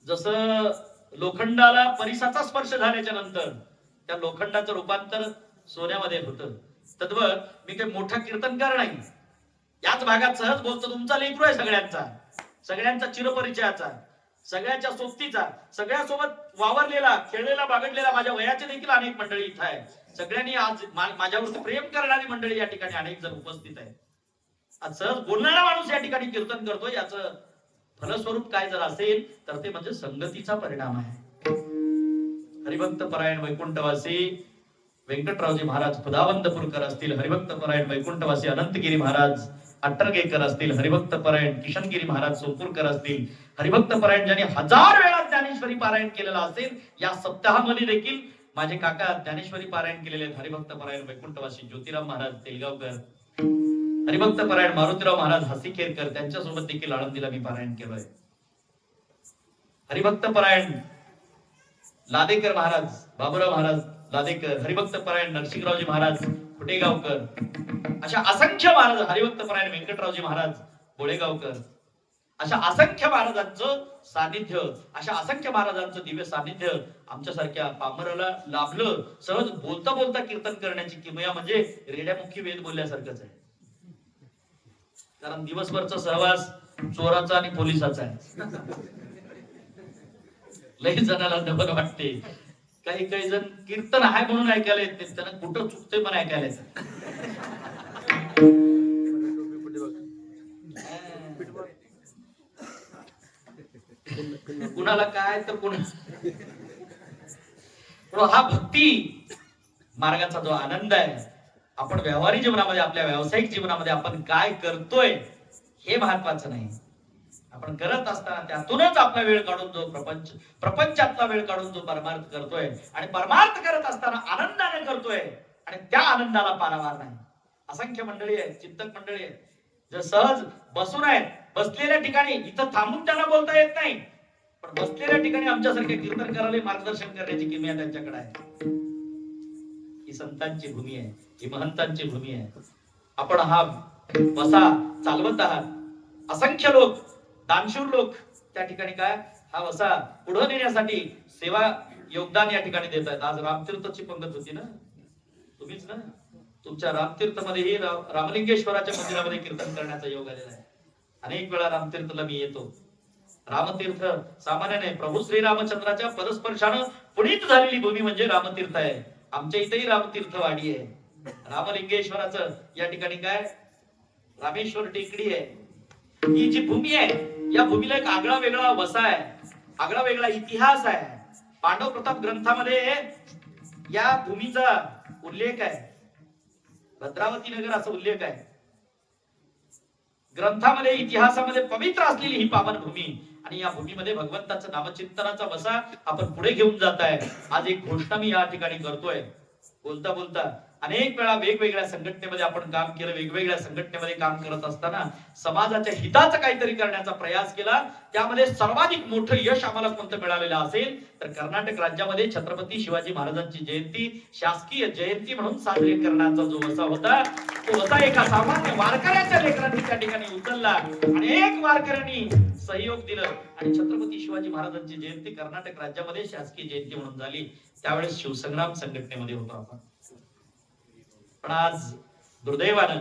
जसं लोखंडाला परिसाचा स्पर्श झाल्याच्या नंतर त्या लोखंडाचं रूपांतर सोन्यामध्ये होतं, तद्वत मी काही मोठा कीर्तनकार नाही. याच भागात सहज बोलतो, तुमचा लेकरू आहे सगळ्यांचा, सगळ्यांचा चिरपरिचयाचा, सगळ्यांच्या सोबतीचा, सगळ्यासोबत वावरलेला, खेळलेला, बागडलेला, माझ्या वयाचे देखील अनेक मंडळी इथं आहे. सगळ्यांनी आज माझ्यावरती प्रेम करणारी मंडळी या ठिकाणी अनेक जण उपस्थित आहे. आज सहज बोलणारा माणूस या ठिकाणी कीर्तन करतोय, याचं फलस्वरूप काय जर असेल तर ते म्हणजे संगतीचा परिणाम आहे. हरिभक्त परायण वैकुंठवासी व्यंकटरावजी महाराज पदावंतपूरकर असतील, हरिभक्त परायण वैकुंठवासी अनंतगिरी महाराज अट्टरगेकर असतील, हरिभक्त परायण किशनगिरी महाराज सोपूरकर असतील, हरिभक्त परायण ज्यांनी 1000 वेळा ज्ञानेश्वरी पारायण केलेला असेल, या सप्ताहामध्ये देखील माझे काका ज्ञानेश्वरी पारायण केलेले आहेत. हरिभक्त परायण वैकुंठवासी ज्योतिराम महाराज तेलगावकर, हरिभक्त परायण मारुतीराव महाराज हसीखेरकर, त्यांच्यासोबत देखील आळंदीला मी पारायण केलोय. हरिभक्त परायण लादेकर महाराज, बाबूराव महाराज लादेकर, हरिभक्त परायण नरसिंहरावजी महाराज खुटेगावकर, अशा असंख्य महाराज, हरिभक्त परायण व्यंकटरावजी महाराज बोळेगावकर, अशा असंख्य महाराजांचं सानिध्य, अशा असंख्य महाराजांचं दिव्य सानिध्य आमच्यासारख्या पामराला लाभलं. सहज बोलता बोलता कीर्तन करण्याची किमया म्हणजे रेड्यामुखी वेद बोलल्यासारखंच आहे. कारण दिवसभरचा सहवास चोराचा आणि पोलिसाचा आहे. लई जणाला डबल वाटते. काही काही जण कीर्तन आहे म्हणून ऐकायला येत नाही, त्यांना कुठं चुकतंय पण ऐकायला येत. कुणाला काय तर हा भक्ती मार्गाचा जो आनंद आहे, आपण व्यवहारिक जीवनामध्ये, आपल्या व्यावसायिक जीवनामध्ये आपण काय करतोय हे महत्वाचं नाही. आपण करत असताना त्यातूनच आपला वेळ काढून जो प्रपंचातला वेळ काढून जो परमार्थ करतोय, आणि परमार्थ करत असताना आनंदाने करतोय, आणि त्या आनंदाला पारावार नाही. असंख्य मंडळी आहेत, चिंतक मंडळी आहेत, जर सहज बसून आहेत, बसलेल्या ठिकाणी, इथं थांबून त्यांना बोलता येत नाही, पण बसलेल्या ठिकाणी आमच्यासारख्या कीर्तन करायला मार्गदर्शन करण्याची किमया त्यांच्याकडे आहे. ही संतांची भूमी आहे, ही महंतांची भूमी आहे. आपण हा वसा चालवत आहात. असंख्य लोक, दानशूर लोक त्या ठिकाणी काय हा वसा पुढे नेण्यासाठी सेवा योगदान या ठिकाणी देत आहेत. आज रामतीर्थची पंगत होती ना, तुम्हीच ना, तुमच्या रामतीर्थमध्येही रामलिंगेश्वराच्या मंदिरामध्ये कीर्तन करण्याचा योग आलेला आहे. अनेक वेळा रामतीर्थला मी येतो. रामतीर्थ सामान्य नाही, प्रभू श्रीरामचंद्राच्या परस्पर्शानं पुनीत झालेली भूमी म्हणजे रामतीर्थ आहे. आमच्या इथेही रामतीर्थ वाडी आहे. रामलिंगेश्वराचं या ठिकाणी काय रामेश्वर टेकडी आहे. ही जी भूमी आहे या भूमीला एक आगळा वेगळा वसा आहे, आगळा वेगळा इतिहास आहे. पांडव प्रताप ग्रंथामध्ये या भूमीचा उल्लेख आहे. भद्रावती नगर असा उल्लेख आहे ग्रंथामध्ये, इतिहासामध्ये पवित्र असलेली ही पावन भूमी. आणि या भूमीमध्ये भगवंताचं नामचिंतनाचा वसा आपण पुढे घेऊन जात आहे. आज एक घोषणा मी या ठिकाणी करतोय. बोलता बोलता अनेक वेळा वेगवेगळ्या संघटनेमध्ये आपण काम केलं, वेगवेगळ्या संघटनेमध्ये काम करत असताना समाजाच्या हिताचं काहीतरी करण्याचा प्रयास केला. त्यामध्ये सर्वाधिक मोठं यश आम्हाला कोणतं मिळालेलं असेल तर कर्नाटक राज्यामध्ये छत्रपती शिवाजी महाराजांची जयंती शासकीय जयंती म्हणून साजरी करण्याचा जो वसा होता, तो वसा एका सामान्य वारकऱ्याच्या लेकरांनी त्या ठिकाणी उचलला. अनेक वारकऱ्यांनी सहयोग दिलं आणि छत्रपती शिवाजी महाराजांची जयंती कर्नाटक राज्यामध्ये शासकीय जयंती म्हणून झाली. त्यावेळेस शिवसंग्राम संघटनेमध्ये होतो आपण. पण आज दुर्दैवानं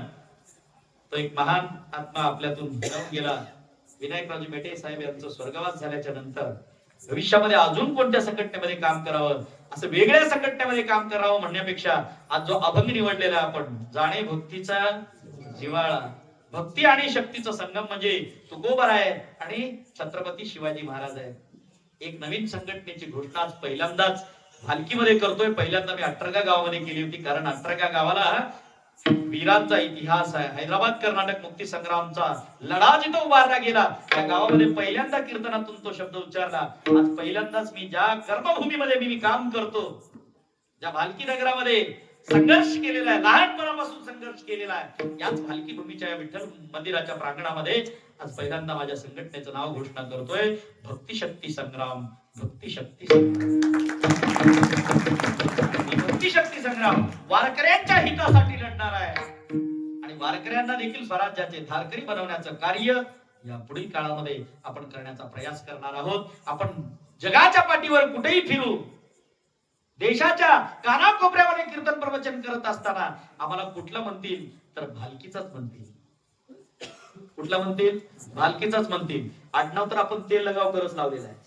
तो एक महान आत्मा आपल्यातून जाऊन गेला. विनायकरावजी मेटे साहेब यांचं स्वर्गवास झाल्याच्या नंतर भविष्यामध्ये अजून कोणत्या संघटनेमध्ये काम करावं, असं वेगळ्या संघटनेमध्ये काम करावं म्हणण्यापेक्षा आज जो अभंग निवडलेला आपण, जाणे भक्तीचा जिव्हाळा, भक्ती आणि शक्तीचा संगम म्हणजे तुकोबर आहे आणि छत्रपती शिवाजी महाराज आहे. एक नवीन संघटनेची घोषणा आज पहिल्यांदाच भालकीमध्ये करतोय. पहिल्यांदा मी अट्टरगा गावामध्ये केली होती, कारण अट्टरगा गावाला वीरांचा इतिहास आहे. हैदराबाद कर्नाटक मुक्ती संग्रामचा लढा जिथं उभारला गेला त्या गावामध्ये पहिल्यांदा कीर्तनातून तो शब्द उच्चारला. आज पहिल्यांदाच मी ज्या कर्मभूमीमध्ये मी काम करतो, ज्या भालकी नगरामध्ये संघर्ष केलेला आहे, लहानपणापासून संघर्ष केलेला आहे, याच भालकी भूमीच्या या विठ्ठल मंदिराच्या प्रांगणामध्ये आज पहिल्यांदा माझ्या संघटनेचं नाव घोषणा करतोय. भक्ती शक्ती संग्राम, भक्ती शक्ती भक्ती शक्ती संग्राम वारकऱ्यांच्या हितासाठी लढणार आहे आणि वारकऱ्यांना देखील स्वराज्याचे धारकरी बनवण्याचं कार्य या पुढील काळामध्ये आपण करण्याचा प्रयास करणार आहोत. आपण जगाच्या पाठीवर कुठेही फिरू, देशाच्या कानाकोपऱ्यामध्ये कीर्तन प्रवचन करत असताना आम्हाला कुठलं म्हणतील तर भालकीचाच म्हणतील. कुठला म्हणतील? भालकीचाच म्हणतील. आडनाव तर आपण तेल लगावकरच लावलेलं आहे,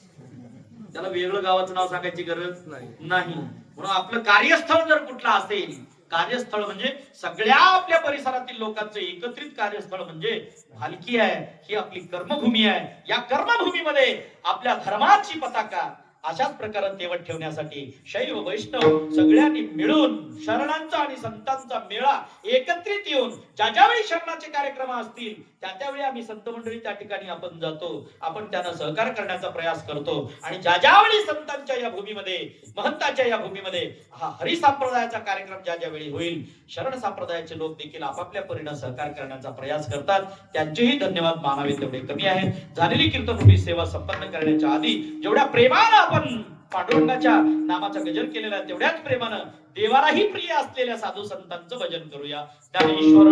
त्याला वेगळं गावाचं नाव सांगायची गरज नाही. म्हणून आपलं कार्यस्थळ जर कुठलं असेल, कार्यस्थळ म्हणजे सगळ्या आपल्या परिसरातील लोकांचं एकत्रित कार्यस्थळ म्हणजे भालकी आहे. ही आपली कर्मभूमी आहे. या कर्मभूमीमध्ये आपल्या धर्माची पताका अशाच प्रकारे तेवत ठेवण्यासाठी शैव वैष्णव सगळ्यांनी मिळून शरणांचा आणि संतांचा मेळा एकत्रित येऊन ज्या ज्यावेळी शरणाचे कार्यक्रम असतील त्या त्यावेळी आम्ही संत मंडळी त्या ठिकाणी आपण जातो, आपण त्यांना सहकार करण्याचा प्रयास करतो. आणि ज्या ज्यावेळी संतांच्या या भूमीमध्ये, महंताच्या या भूमीमध्ये हा हरी संप्रदायाचा कार्यक्रम ज्या ज्यावेळी होईल, शरण संप्रदायाचे लोक देखील आपापल्या परीने सहकार करण्याचा प्रयास करतात. त्यांचेही धन्यवाद मानावे तेवढे कमी आहे. झालेली कीर्तनरूपी सेवा संपन्न करण्याच्या आधी जेवढ्या प्रेमानं आपण पांडुरंगाच्या नामाचा गजर केलेला आहे, तेवढ्याच प्रेमानं देवालाही प्रिय असलेल्या साधू संतांचं भजन करूया. ज्ञानेश्वर